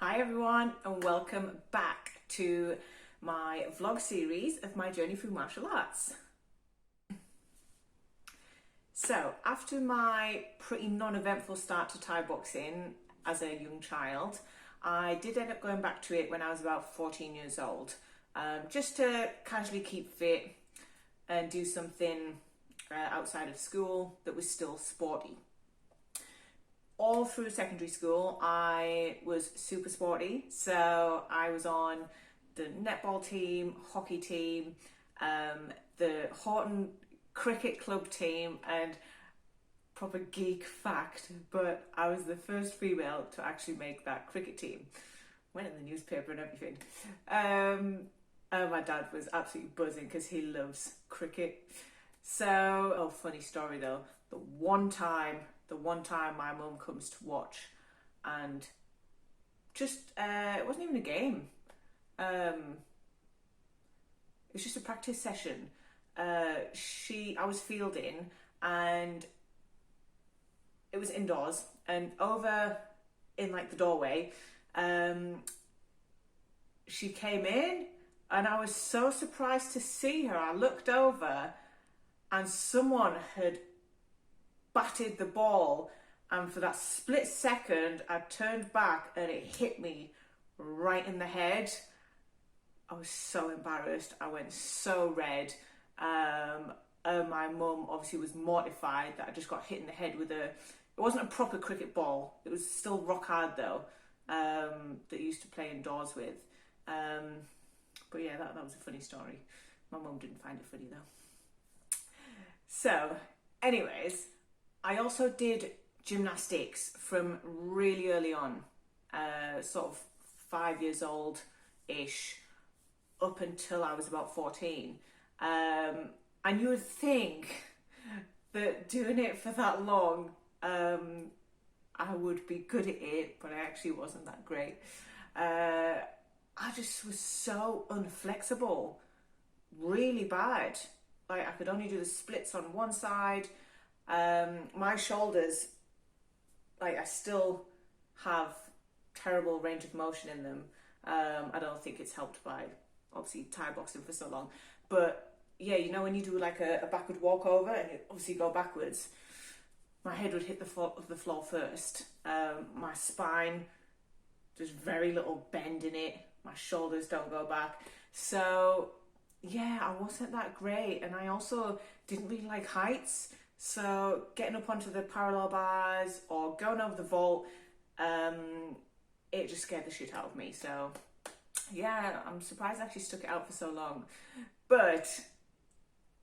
Hi everyone and welcome back to my vlog series of my journey through martial arts. So after my pretty non-eventful start to Thai boxing as a young child, I did end up going back to it when I was about 14 years old, just to casually keep fit and do something outside of school that was still sporty. All through secondary school, I was super sporty. So I was on the netball team, hockey team, the Horton cricket club team, and proper geek fact, but I was the first female to actually make that cricket team. Went in the newspaper and everything. And my dad was absolutely buzzing because he loves cricket. So, oh, funny story though. The one time my mum comes to watch, and just it wasn't even a game. It was just a practice session. I was fielding, and it was indoors, and over in like the doorway, she came in, and I was so surprised to see her. I looked over, and someone had batted the ball, and for that split second I turned back and it hit me right in the head. I was so embarrassed. I went so red. My mum obviously was mortified that I just got hit in the head with it wasn't a proper cricket ball, it was still rock hard though, that you used to play indoors with. But yeah, that was a funny story. My mum didn't find it funny though. So anyways, I also did gymnastics from really early on, sort of 5 years old-ish, up until I was about 14. And you would think that doing it for that long, I would be good at it, but I actually wasn't that great. I just was so unflexible, really bad. Like I could only do the splits on one side. My shoulders, like I still have terrible range of motion in them. I don't think it's helped by obviously Thai boxing for so long, but yeah, you know when you do like a backward walkover and you obviously go backwards, my head would hit the floor first. My spine, there's very little bend in it. My shoulders don't go back. So yeah, I wasn't that great, and I also didn't really like heights. So getting up onto the parallel bars or going over the vault, it just scared the shit out of me. So yeah, I'm surprised I actually stuck it out for so long. But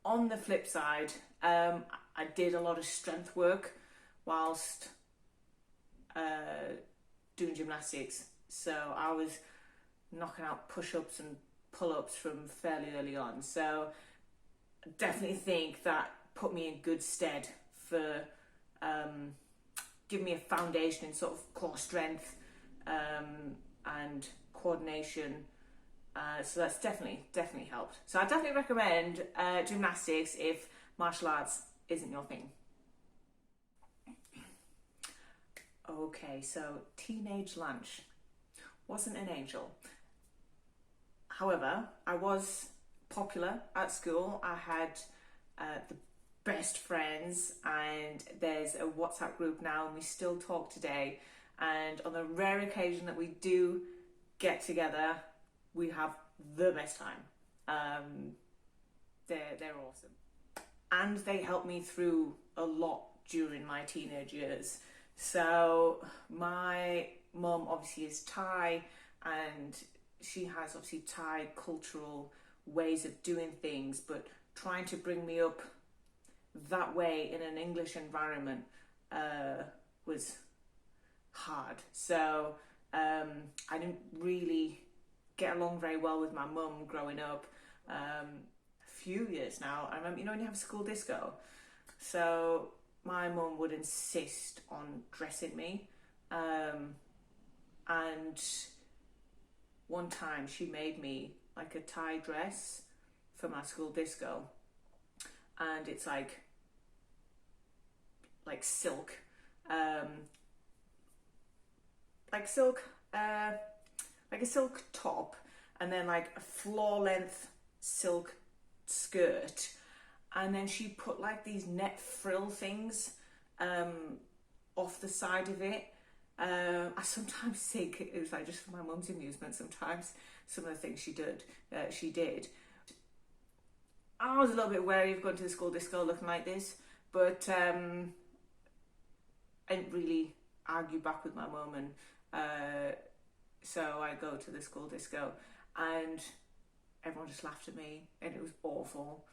on the flip side, I did a lot of strength work whilst doing gymnastics. So I was knocking out push-ups and pull-ups from fairly early on. So I definitely think that put me in good stead for giving me a foundation in sort of core strength and coordination. So that's definitely helped. So I definitely recommend gymnastics if martial arts isn't your thing. Okay, so teenage lunch. Wasn't an angel. However, I was popular at school. I had the best friends, and there's a WhatsApp group now, and we still talk today. And on the rare occasion that we do get together, we have the best time. They're awesome, and they helped me through a lot during my teenage years. So my mum obviously is Thai, and she has obviously Thai cultural ways of doing things, but trying to bring me up that way in an English environment was hard. So I didn't really get along very well with my mum growing up. A few years now, I remember, you know, when you have a school disco, so my mum would insist on dressing me, and one time she made me like a Thai dress for my school disco, and it's like silk, like silk like a silk top, and then like a floor length silk skirt, and then she put like these net frill things off the side of it. I sometimes think it was like just for my mum's amusement. Sometimes some of the things she did. I was a little bit wary of going to the school disco looking like this, but I didn't really argue back with my mum, and so I go to the school disco, and everyone just laughed at me, and it was awful.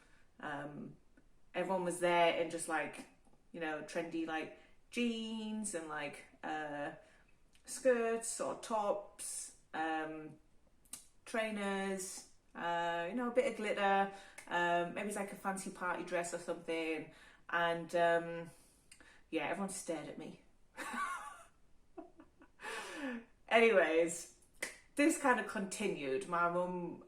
Everyone was there in just like, you know, trendy like jeans and like skirts or tops, trainers, you know, a bit of glitter, maybe it's like a fancy party dress or something, and yeah, everyone stared at me. Anyways, this kind of continued. My mum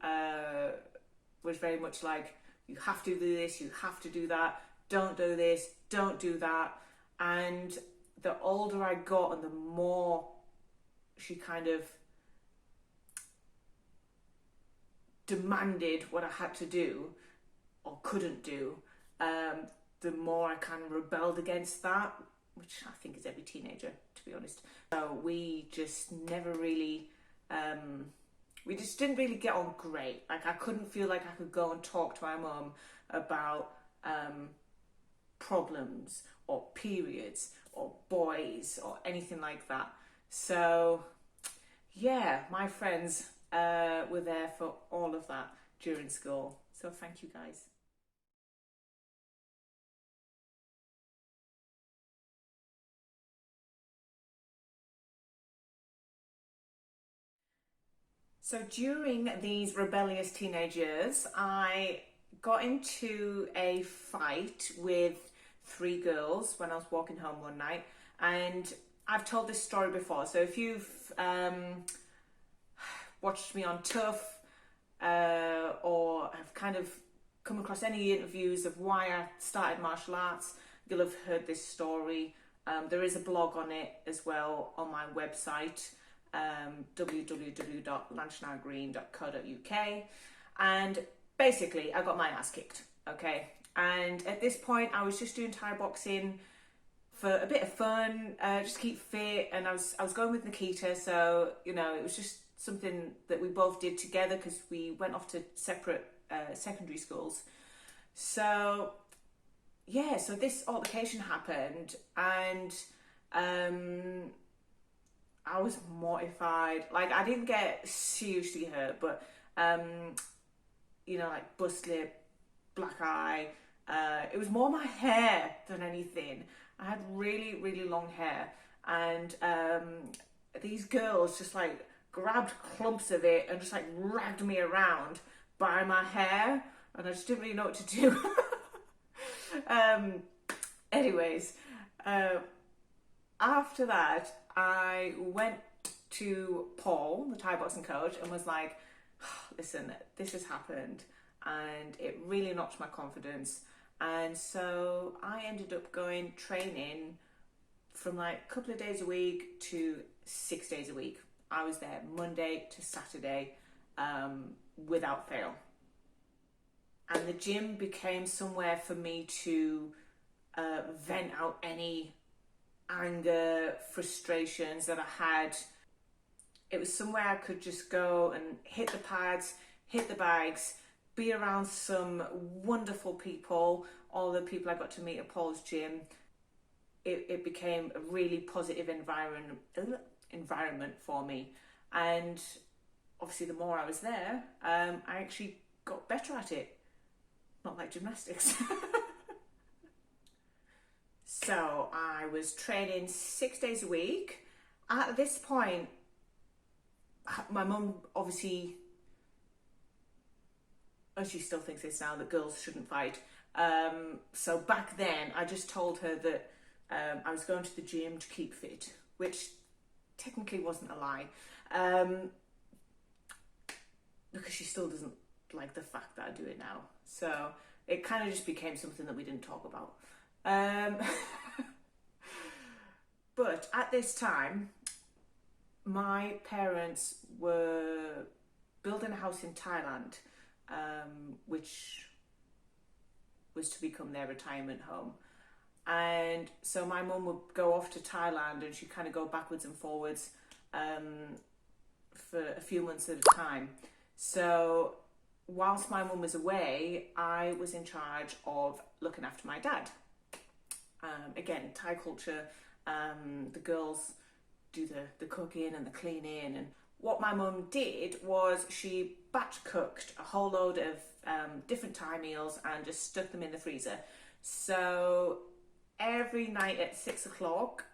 was very much like, you have to do this, you have to do that, don't do this, don't do that. And the older I got and the more she kind of demanded what I had to do or couldn't do, the more I kind of rebelled against that, which I think is every teenager, to be honest. So we just never really, we just didn't really get on great. Like, I couldn't feel like I could go and talk to my mum about problems or periods or boys or anything like that. So yeah, my friends were there for all of that during school. So thank you guys. So during these rebellious teenage years, I got into a fight with three girls when I was walking home one night, and I've told this story before. So if you've watched me on Tough or have kind of come across any interviews of why I started martial arts, you'll have heard this story. There is a blog on it as well on my website, www.lancashire.co.uk, and basically I got my ass kicked, okay? And at this point I was just doing Thai boxing for a bit of fun, just keep fit, and I was going with Nikita, so you know, it was just something that we both did together because we went off to separate secondary schools. So yeah, so this altercation happened, and I was mortified. Like, I didn't get seriously hurt, but you know, like bust lip, black eye. It was more my hair than anything. I had really, really long hair, and these girls just like grabbed clumps of it and just like dragged me around by my hair, and I just didn't really know what to do. Anyways, after that, I went to Paul, the Thai boxing coach, and was like, listen, this has happened, and it really knocked my confidence. And so I ended up going training from like a couple of days a week to 6 days a week. I was there Monday to Saturday, without fail. And the gym became somewhere for me to vent out any anger, frustrations that I had. It was somewhere I could just go and hit the pads, hit the bags, be around some wonderful people, all the people I got to meet at Paul's gym. It became a really positive environment for me. And obviously the more I was there, I actually got better at it. Not like gymnastics. So I was training 6 days a week. At this point, my mum obviously, and she still thinks this now, that girls shouldn't fight. So back then, I just told her that I was going to the gym to keep fit, which technically wasn't a lie, because she still doesn't like the fact that I do it now. So it kind of just became something that we didn't talk about. But at this time, my parents were building a house in Thailand, which was to become their retirement home. And so my mum would go off to Thailand and she'd kind of go backwards and forwards for a few months at a time. So whilst my mum was away, I was in charge of looking after my dad. Again, Thai culture, the girls do the cooking and the cleaning. And what my mum did was she batch cooked a whole load of different Thai meals and just stuck them in the freezer. So every night at 6 o'clock,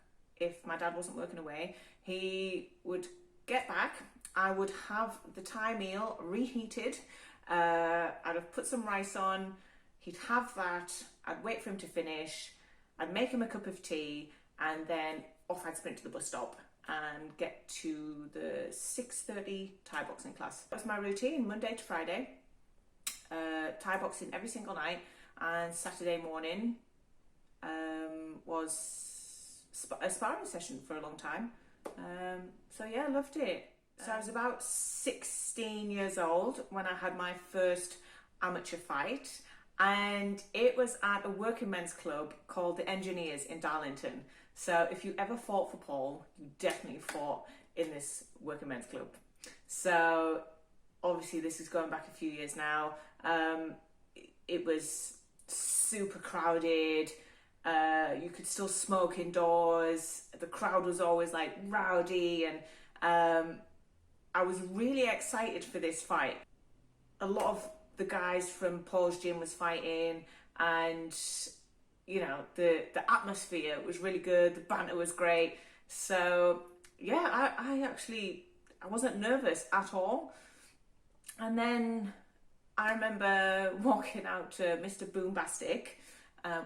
if my dad wasn't working away, he would get back. I would have the Thai meal reheated. I'd have put some rice on. He'd have that. I'd wait for him to finish. I'd make him a cup of tea, and then off I'd sprint to the bus stop and get to the 6:30 Thai boxing class. That was my routine, Monday to Friday. Thai boxing every single night, and Saturday morning was a sparring session for a long time. So yeah, I loved it. So I was about 16 years old when I had my first amateur fight, and it was at a working men's club called the Engineers in Darlington. So if you ever fought for Paul, you definitely fought in this working men's club. So obviously this is going back a few years now. It was super crowded. You could still smoke indoors. The crowd was always like rowdy, and I was really excited for this fight. A lot of the guys from Paul's gym was fighting, and you know, the atmosphere was really good. The banter was great. So yeah, I wasn't nervous at all. And then I remember walking out to Mr. Boombastic,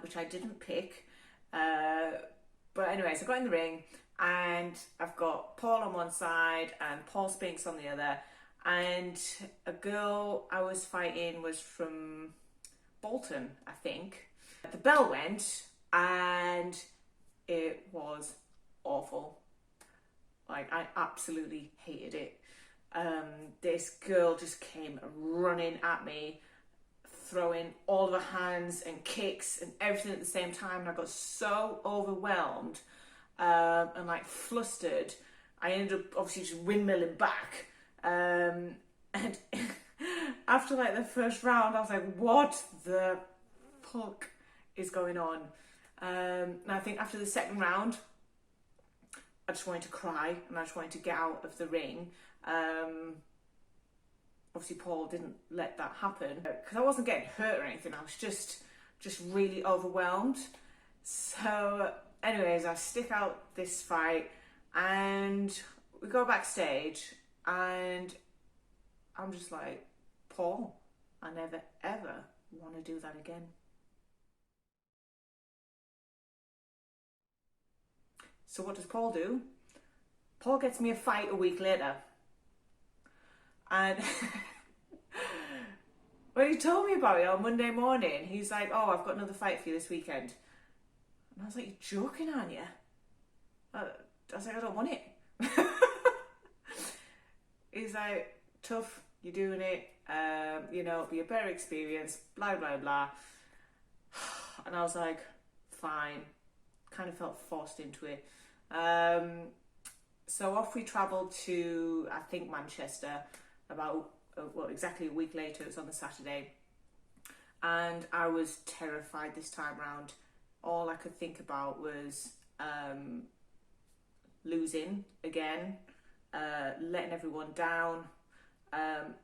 which I didn't pick. But anyways, I got in the ring and I've got Paul on one side and Paul Spinks on the other. And a girl I was fighting was from Bolton, I think. The bell went and it was awful. Like, I absolutely hated it. This girl just came running at me, throwing all of her hands and kicks and everything at the same time, and I got so overwhelmed and like flustered. I ended up obviously just windmilling back, and after like the first round I was like, what the fuck is going on? And I think after the second round I just wanted to cry and I just wanted to get out of the ring. Obviously Paul didn't let that happen because I wasn't getting hurt or anything. I was just really overwhelmed. So anyways, I stick out this fight and we go backstage and I'm just like, Paul, I never ever want to do that again. So what does Paul do? Paul gets me a fight a week later. And when he told me about it on Monday morning, he's like, oh, I've got another fight for you this weekend. And I was like, you're joking, aren't you? I was like, I don't want it. He's like, tough, you're doing it, you know, it'll be a better experience, blah, blah, blah. And I was like, fine. Kind of felt forced into it. So off we travelled to, I think, Manchester, about, well, exactly a week later. It was on the Saturday. And I was terrified this time round. All I could think about was losing again, letting everyone down,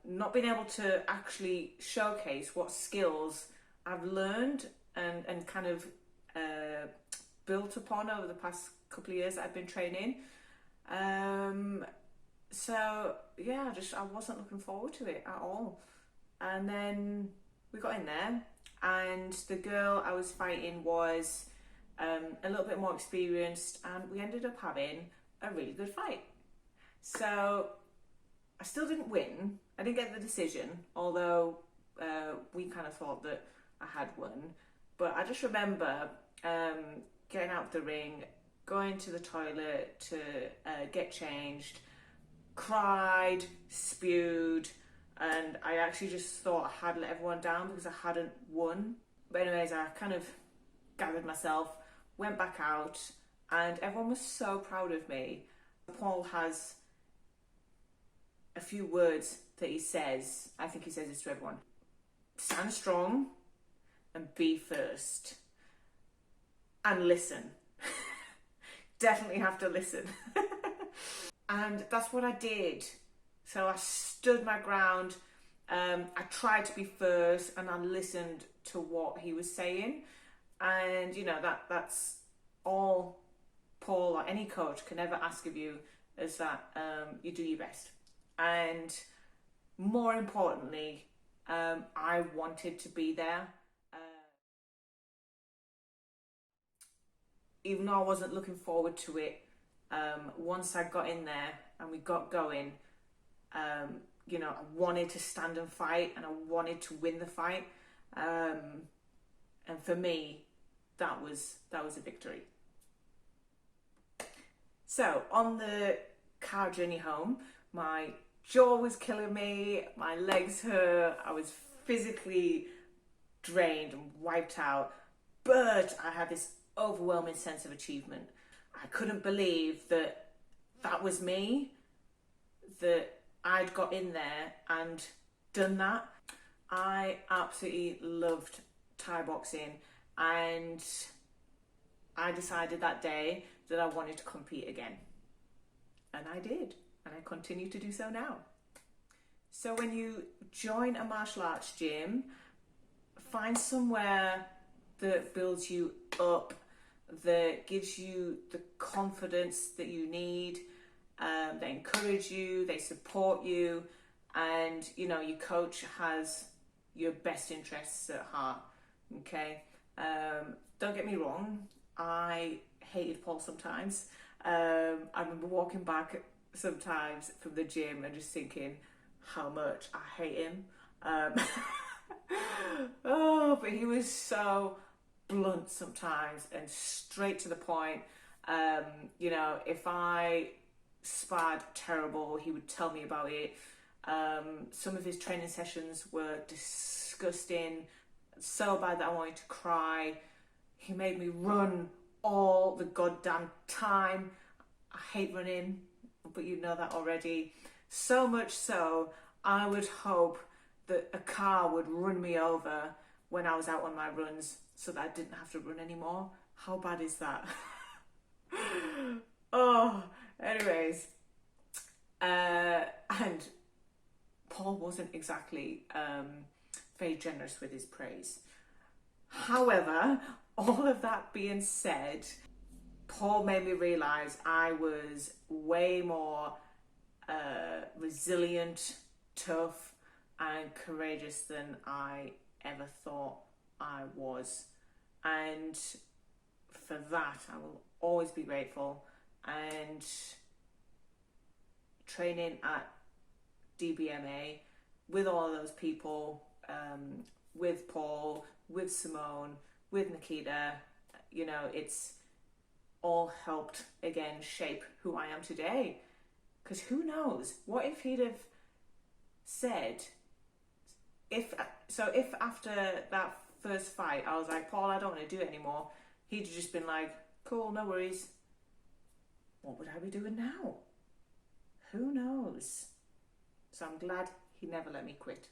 not being able to actually showcase what skills I've learned and kind of built upon over the past couple of years that I've been training. So yeah, I wasn't looking forward to it at all. And then we got in there and the girl I was fighting was a little bit more experienced, and we ended up having a really good fight. So I still didn't win. I didn't get the decision, although we kind of thought that I had won. But I just remember getting out of the ring, going to the toilet to get changed, cried, spewed, and I actually just thought I had let everyone down because I hadn't won. But anyways, I kind of gathered myself, went back out, and everyone was so proud of me. Paul has a few words that he says. I think he says this to everyone. Stand strong and be first. And listen. Definitely have to listen. And that's what I did. So I stood my ground. I tried to be first, and I listened to what he was saying. And you know, that's all Paul or any coach can ever ask of you, is that you do your best. And more importantly, I wanted to be there. Even though I wasn't looking forward to it, once I got in there and we got going, you know, I wanted to stand and fight, and I wanted to win the fight. And for me, that was a victory. So on the car journey home, my jaw was killing me, my legs hurt, I was physically drained and wiped out, but I had this overwhelming sense of achievement. I couldn't believe that that was me, that I'd got in there and done that. I absolutely loved Thai boxing, and I decided that day that I wanted to compete again. And I did, and I continue to do so now. So when you join a martial arts gym, find somewhere that builds you up, that gives you the confidence that you need. They encourage you, they support you, and you know, your coach has your best interests at heart. Okay, don't get me wrong, I hated Paul sometimes. I remember walking back sometimes from the gym and just thinking how much I hate him. Oh, but he was so blunt sometimes and straight to the point. You know, if I sparred terrible, he would tell me about it. Some of his training sessions were disgusting, so bad that I wanted to cry. He made me run all the goddamn time. I hate running, but you know that already. So much so, I would hope that a car would run me over when I was out on my runs so that I didn't have to run anymore. How bad is that? Oh, anyways. And Paul wasn't exactly very generous with his praise. However, all of that being said, Paul made me realise I was way more resilient, tough, and courageous than I ever thought I was. And for that, I will always be grateful. And training at DBMA with all those people, with Paul, with Simone, with Nikita, you know, it's all helped again shape who I am today. Because who knows, what if he'd have said, if after that first fight I was like, Paul, I don't want to do it anymore, he'd just been like, cool, no worries. What would I be doing now? Who knows? So I'm glad he never let me quit.